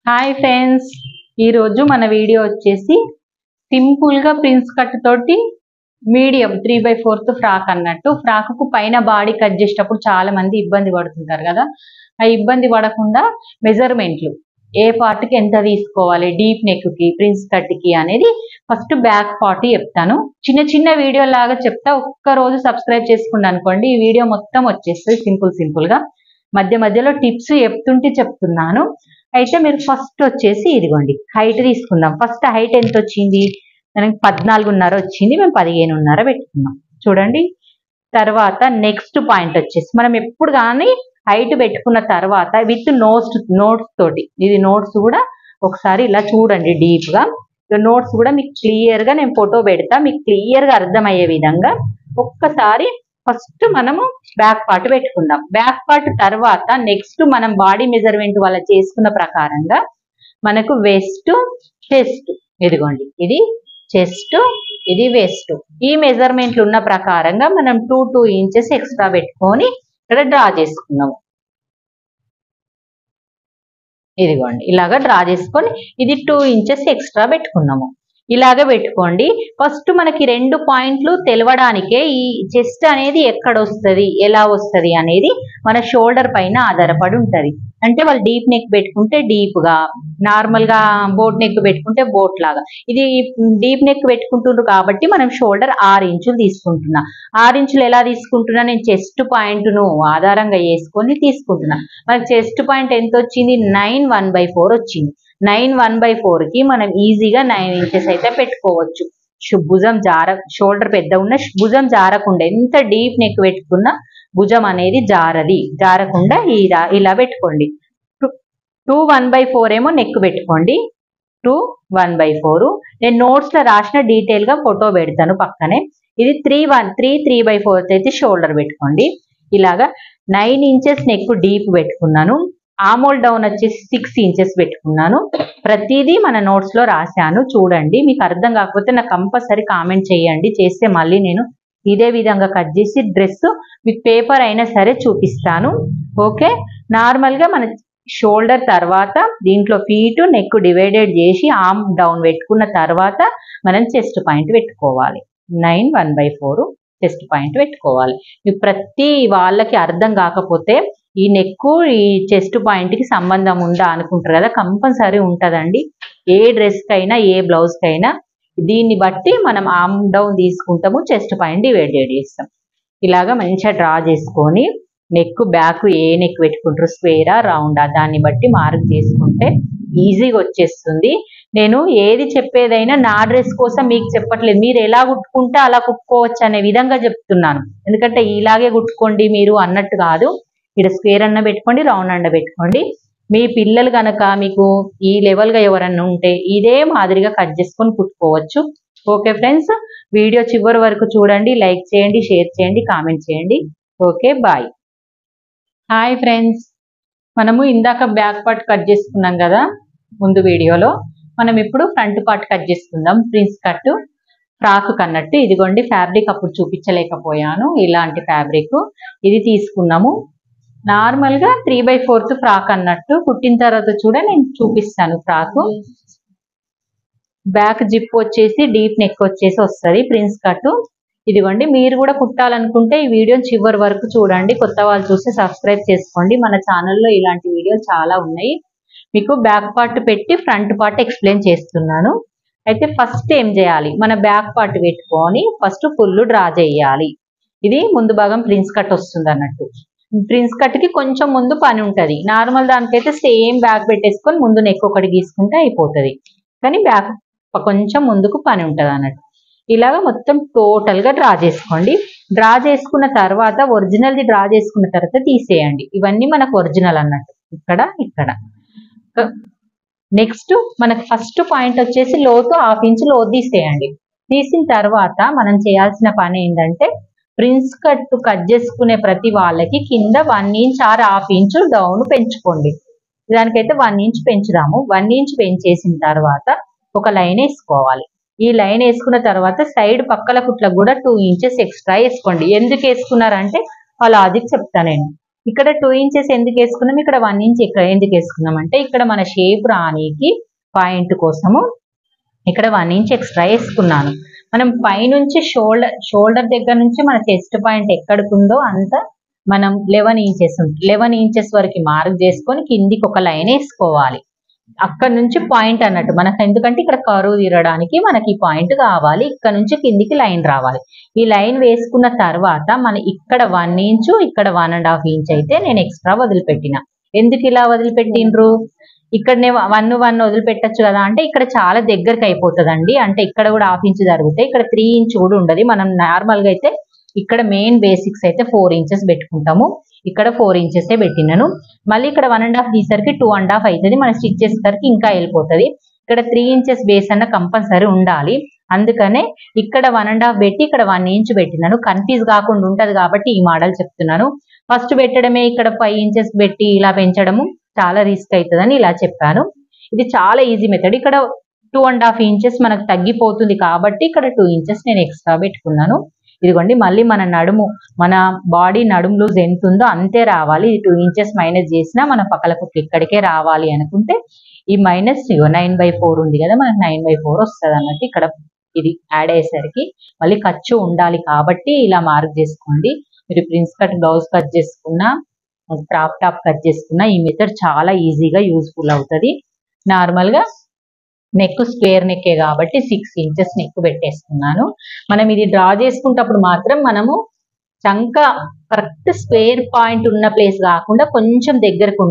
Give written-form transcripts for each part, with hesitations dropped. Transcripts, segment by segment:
Hi friends, ఈరోజు మన video వచ్చేసి సింపుల్గా ప్రిన్స్ కట్ తోటి మీడియం 3/4 ఫ్రాక్ అన్నట్టు. ఫ్రాక్కు పైన బాడీ కట్ చేసేటప్పుడు చాలా మంది ఇబ్బంది పడుతుంటారు కదా. ఆ ఇబ్బంది పడకుండా మెజర్మెంట్లు ఏ పార్ట్కి ఎంత తీసుకోవాలి, డీప్ నెక్కి, ప్రిన్స్ కట్కి అనేది ఫస్ట్ బ్యాక్ పార్ట్ చెప్తాను. చిన్న చిన్న వీడియో లాగా చెప్తా. ఒక్కరోజు సబ్స్క్రైబ్ చేసుకున్నాను అనుకోండి, ఈ వీడియో మొత్తం వచ్చేస్తుంది సింపుల్గా. మధ్య మధ్యలో టిప్స్ చెప్తున్నాను. అయితే మీరు ఫస్ట్ వచ్చేసి ఇదిగోండి హైట్ తీసుకుందాం. ఫస్ట్ హైట్ ఎంత వచ్చింది మనకి? 14.5 వచ్చింది. మేము 15.5 పెట్టుకున్నాం చూడండి. తర్వాత నెక్స్ట్ పాయింట్ వచ్చేసి మనం ఎప్పుడు కానీ హైట్ పెట్టుకున్న తర్వాత విత్ నోట్స్ తోటి, ఇది నోట్స్ కూడా ఒకసారి ఇలా చూడండి డీప్గా. నోట్స్ కూడా మీకు క్లియర్గా నేను ఫోటో పెడతా, మీకు క్లియర్గా అర్థమయ్యే విధంగా. ఒక్కసారి ఫస్ట్ మనము బ్యాక్ పార్ట్ పెట్టుకుందాం. బ్యాక్ పార్ట్ తర్వాత నెక్స్ట్ మనం బాడీ మెజర్మెంట్ వల్ల చేసుకున్న ప్రకారంగా మనకు వెస్ట్, చెస్ట్, ఇదిగోండి ఇది చెస్ట్, ఇది వెస్ట్. ఈ మెజర్మెంట్లు ఉన్న ప్రకారంగా మనం 2 ఇంచెస్ ఎక్స్ట్రా పెట్టుకొని ఇక్కడ డ్రా చేసుకున్నాము. ఇదిగోండి ఇలాగా డ్రా చేసుకొని ఇది 2 ఇంచెస్ ఎక్స్ట్రా పెట్టుకున్నాము. ఇలాగ పెట్టుకోండి. ఫస్ట్ మనకి 2 పాయింట్లు తెలవడానికే ఈ చెస్ట్ అనేది ఎక్కడ వస్తుంది, ఎలా వస్తుంది అనేది మన షోల్డర్ పైన ఆధారపడి ఉంటుంది. అంటే వాళ్ళు డీప్ నెక్ పెట్టుకుంటే డీప్గా, నార్మల్గా బోట్ నెక్ పెట్టుకుంటే బోట్ లాగా. ఇది డీప్ నెక్ పెట్టుకుంటున్నారు కాబట్టి మనం షోల్డర్ 6 ఇంచులు తీసుకుంటున్నా. 6 ఇంచులు ఎలా తీసుకుంటున్నా? నేను చెస్ట్ పాయింట్ను ఆధారంగా వేసుకొని తీసుకుంటున్నా. మనకి చెస్ట్ పాయింట్ ఎంత వచ్చింది? 9/1/4 వచ్చింది. 9/1/4కి మనం ఈజీగా 9 ఇంచెస్ అయితే పెట్టుకోవచ్చు. భుజం షోల్డర్ పెద్ద ఉన్న భుజం జారకుండా, ఎంత డీప్ నెక్ పెట్టుకున్నా భుజం అనేది జారకుండా ఇలా పెట్టుకోండి. 2/1/4 ఏమో నెక్ పెట్టుకోండి. 2/1/4 నేను నోట్స్ లో రాసిన డీటెయిల్ గా ఫోటో పెడతాను పక్కనే. ఇది 3/4 అయితే షోల్డర్ పెట్టుకోండి. ఇలాగా 9 ఇంచెస్ నెక్ డీప్ పెట్టుకున్నాను. ఆమోల్ డౌన్ వచ్చేసి 6 ఇంచెస్ పెట్టుకున్నాను. ప్రతిదీ మన నోట్స్ లో రాశాను చూడండి. మీకు అర్థం కాకపోతే నాకు కంపల్సరీ కామెంట్ చేయండి. చేస్తే మళ్ళీ నేను ఇదే విధంగా కట్ చేసి డ్రెస్ విత్ పేపర్ అయినా సరే చూపిస్తాను. ఓకే, నార్మల్ గా మన షోల్డర్ తర్వాత దీంట్లో ఫీట్ నెక్ డివైడెడ్ చేసి ఆర్మ్ డౌన్ పెట్టుకున్న తర్వాత మనం చెస్ట్ పాయింట్ పెట్టుకోవాలి. 9/1/4 చెస్ట్ పాయింట్ పెట్టుకోవాలి. ప్రతి వాళ్ళకి అర్థం కాకపోతే ఈ నెక్ ఈ చెస్ట్ పాయింట్ కి సంబంధం ఉందా అనుకుంటారు కదా, కంపల్సరీ ఉంటుందండి. ఏ డ్రెస్ కైనా ఏ బ్లౌజ్ కైనా దీన్ని బట్టి మనం ఆర్మ్ డౌన్ తీసుకుంటాము, చెస్ట్ పాయింట్ డివైడెడ్ చేస్తాం. ఇలాగా మంచిగా డ్రా చేసుకొని నెక్ బ్యాక్ ఏ నెక్ పెట్టుకుంటారు, స్క్వేరా రౌండా, దాన్ని బట్టి మార్క్ చేసుకుంటే ఈజీగా వచ్చేస్తుంది. నేను ఏది చెప్పేదైనా నా డ్రెస్ కోసం మీకు చెప్పట్లేదు. మీరు ఎలా కుట్టుకుంటే అలా కుట్టుకోవచ్చు అనే విధంగా చెప్తున్నాను. ఎందుకంటే ఇలాగే కుట్టుకోండి మీరు అన్నట్టు కాదు. ఇక్కడ స్క్వేర్ అన్న పెట్టుకోండి, రౌండ్ అన్న పెట్టుకోండి. మీ పిల్లలు కనుక మీకు ఈ లెవెల్గా ఎవరన్నా ఉంటే ఇదే మాదిరిగా కట్ చేసుకొని కుట్టుకోవచ్చు. ఓకే ఫ్రెండ్స్, వీడియో చివరి వరకు చూడండి. లైక్ చేయండి, షేర్ చేయండి, కామెంట్ చేయండి. Okay, bye. హాయ్ ఫ్రెండ్స్, మనము ఇందాక బ్యాక్ పార్ట్ కట్ చేసుకున్నాం కదా ముందు వీడియోలో. మనం ఇప్పుడు ఫ్రంట్ పార్ట్ కట్ చేసుకుందాం. ప్రిన్స్ కట్ ఫ్రాక్ కన్నట్టు. ఇదిగోండి ఫ్యాబ్రిక్ అప్పుడు చూపించలేకపోయాను. ఇలాంటి ఫ్యాబ్రిక్ ఇది తీసుకున్నాము. నార్మల్గా 3/4 ఫ్రాక్ అన్నట్టు. కుట్టిన తర్వాత నేను చూపిస్తాను. ఫ్రాక్ బ్యాక్ జిప్ వచ్చేసి డీప్ నెక్ వచ్చేసి వస్తుంది ప్రిన్స్ కట్. ఇదిగోండి, మీరు కూడా కుట్టాలనుకుంటే ఈ వీడియో చివరి వరకు చూడండి. కొత్త వాళ్ళు చూస్తే సబ్స్క్రైబ్ చేసుకోండి. మన ఛానల్లో ఇలాంటి వీడియోలు చాలా ఉన్నాయి. మీకు బ్యాక్ పార్ట్ పెట్టి ఫ్రంట్ పార్ట్ ఎక్స్ప్లెయిన్ చేస్తున్నాను. అయితే ఫస్ట్ ఏం చేయాలి? మన బ్యాక్ పార్ట్ పెట్టుకొని ఫస్ట్ ఫుల్ డ్రా చేయాలి. ఇది ముందు భాగం ప్రిన్స్ కట్ వస్తుంది అన్నట్టు. ప్రిన్స్ కట్ కి కొంచెం ముందు పని ఉంటుంది. నార్మల్ దానికైతే సేమ్ బ్యాక్ పెట్టేసుకొని ముందు నెక్ ఒకటి గీసుకుంటే అయిపోతుంది. కానీ బ్యాక్ కొంచెం ముందుకు పని ఉంటుంది అన్నట్టు. ఇలాగ మొత్తం టోటల్ గా డ్రా చేసుకోండి. డ్రా చేసుకున్న తర్వాత ఒరిజినల్ది డ్రా చేసుకున్న తర్వాత తీసేయండి. ఇవన్నీ మనకు ఒరిజినల్ అన్నట్టు. ఇక్కడ నెక్స్ట్ మనకు ఫస్ట్ పాయింట్ వచ్చేసి లోతు 1/2 ఇంచ్ లోతు తీసేయండి. తీసిన తర్వాత మనం చేయాల్సిన పని ఏంటంటే ప్రిన్స్ కట్ చేసుకునే ప్రతి వాళ్ళకి కింద 1 ఇంచ్ ఆర్ 1/2 ఇంచ్ డౌన్ పెంచుకోండి. దానికైతే 1 ఇంచ్ పెంచుదాము. 1 ఇంచ్ పెంచేసిన తర్వాత ఒక లైన్ వేసుకోవాలి. ఈ లైన్ వేసుకున్న తర్వాత సైడ్ పక్కల కుట్లకు కూడా 2 ఇంచెస్ ఎక్స్ట్రా వేసుకోండి. ఎందుకు వేసుకున్నారంటే ఆ లాజిక్ చెప్తాను నేను. ఇక్కడ 2 ఇంచెస్ ఎందుకు వేసుకున్నాం, ఇక్కడ 1 ఇంచ్ ఇక్కడ ఎందుకు వేసుకున్నాం అంటే ఇక్కడ మన షేప్ రానికి పాయింట్ కోసము ఇక్కడ 1 ఇంచ్ ఎక్స్ట్రా వేసుకున్నాను. మనం పైనుంచి షోల్డర్ దగ్గర నుంచి మన చెస్ట్ పాయింట్ ఎక్కడికి ఉందో అంత మనం 11 ఇంచెస్ వరకు మార్క్ చేసుకొని కిందికి ఒక లైన్ వేసుకోవాలి. అక్కడ నుంచి పాయింట్ అన్నట్టు మనకు, ఎందుకంటే ఇక్కడ కరువు తీరడానికి మనకి ఈ పాయింట్ కావాలి. ఇక్కడ నుంచి కిందికి లైన్ రావాలి. ఈ లైన్ వేసుకున్న తర్వాత మన ఇక్కడ 1 ఇంచు ఇక్కడ 1.5 ఇంచ్ అయితే నేను ఎక్స్ట్రా వదిలిపెట్టిన. ఎందుకు ఇలా వదిలిపెట్టిండ్రు, ఇక్కడనే 1 వదిలిపెట్టచ్చు కదా అంటే ఇక్కడ చాలా దగ్గరకు అయిపోతుందండి. అంటే ఇక్కడ కూడా 1/2 ఇంచ్ జరుగుతాయి, ఇక్కడ 3 ఇంచ్ కూడా ఉండదు. మనం నార్మల్ గా అయితే ఇక్కడ మెయిన్ బేసిక్స్ అయితే 4 ఇంచెస్ పెట్టుకుంటాము, ఇక్కడ 4 ఇంచెస్ పెట్టినాను. మళ్ళీ ఇక్కడ 1.5 తీసరికి 2.5 అవుతుంది, మనం స్టిచ్ చేసేసరికి ఇంకా వెళ్ళిపోతుంది. ఇక్కడ 3 ఇంచెస్ బేస్ అన్న కంపల్సరీ ఉండాలి. అందుకనే ఇక్కడ 1.5 పెట్టి ఇక్కడ 1 ఇంచ్ పెట్టినాను. కన్ఫ్యూజ్ కాకుండా ఉంటది కాబట్టి ఈ మోడల్ చెప్తున్నాను. ఫస్ట్ పెట్టడమే ఇక్కడ 5 ఇంచెస్ పెట్టి ఇలా పెంచడము చాలా రిస్క్ అవుతుందని ఇలా చెప్పాను. ఇది చాలా ఈజీ మెథడ్. ఇక్కడ 2.5 ఇంచెస్ మనకు తగ్గిపోతుంది కాబట్టి ఇక్కడ 2 ఇంచెస్ నేను ఎక్స్ట్రా పెట్టుకున్నాను. ఇదిగోండి, మళ్ళీ మన నడుము, మన బాడీ నడుము లూజ్ ఎంత ఉందో అంతే రావాలి. 2 ఇంచెస్ మైనస్ చేసినా మన పక్కల కుట్లు ఇక్కడికే రావాలి అనుకుంటే ఈ మైనస్ 9/4 ఉంది కదా, మనకు 9/4 వస్తుంది అన్నట్టు. ఇక్కడ ఇది యాడ్ అయ్యేసరికి మళ్ళీ ఖర్చు ఉండాలి కాబట్టి ఇలా మార్క్ చేసుకోండి. మీరు ప్రిన్స్ కట్ బ్లౌజ్ కట్ చేసుకున్నా, క్రాప్ టాప్ కట్ చేసుకున్నా ఈ మెథడ్ చాలా ఈజీగా యూజ్ఫుల్ అవుతుంది. నార్మల్ గా నెక్ స్క్వేర్ నెక్కే కాబట్టి 6 ఇంచెస్ నెక్ పెట్టేసుకున్నాను. మనం ఇది డ్రా చేసుకుంటప్పుడు మాత్రం మనము చంక కరెక్ట్ స్క్వేర్ పాయింట్ ఉన్న ప్లేస్ కాకుండా కొంచెం దగ్గరకు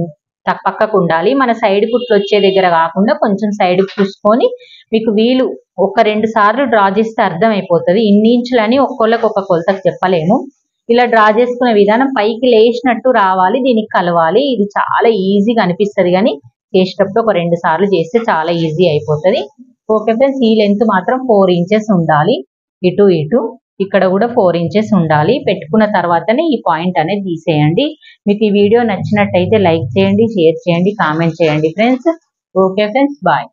పక్కకు ఉండాలి. మన సైడ్ కుట్లు వచ్చే దగ్గర కాకుండా కొంచెం సైడ్ చూసుకొని మీకు వీలు 1-2 సార్లు డ్రా చేస్తే అర్థం అయిపోతుంది. ఇన్ని ఇంచులని ఒక్కొక్కరికి ఒక కొలతకు చెప్పలేము. ఇలా డ్రా చేసుకునే విధానం పైకి లేచినట్టు రావాలి, దీనికి కలవాలి. ఇది చాలా ఈజీగా అనిపిస్తుంది కానీ చేసేటప్పుడు 1-2 సార్లు చేస్తే చాలా ఈజీ అయిపోతుంది. ఓకే ఫ్రెండ్స్, ఈ లెంత్ మాత్రం 4 ఇంచెస్ ఉండాలి. ఇటు ఇటు ఇక్కడ కూడా 4 ఇంచెస్ ఉండాలి. పెట్టుకున్న తర్వాతనే ఈ పాయింట్ అనేది తీసేయండి. మీకు ఈ వీడియో నచ్చినట్టయితే లైక్ చేయండి, షేర్ చేయండి, కామెంట్ చేయండి ఫ్రెండ్స్. Okay friends, bye.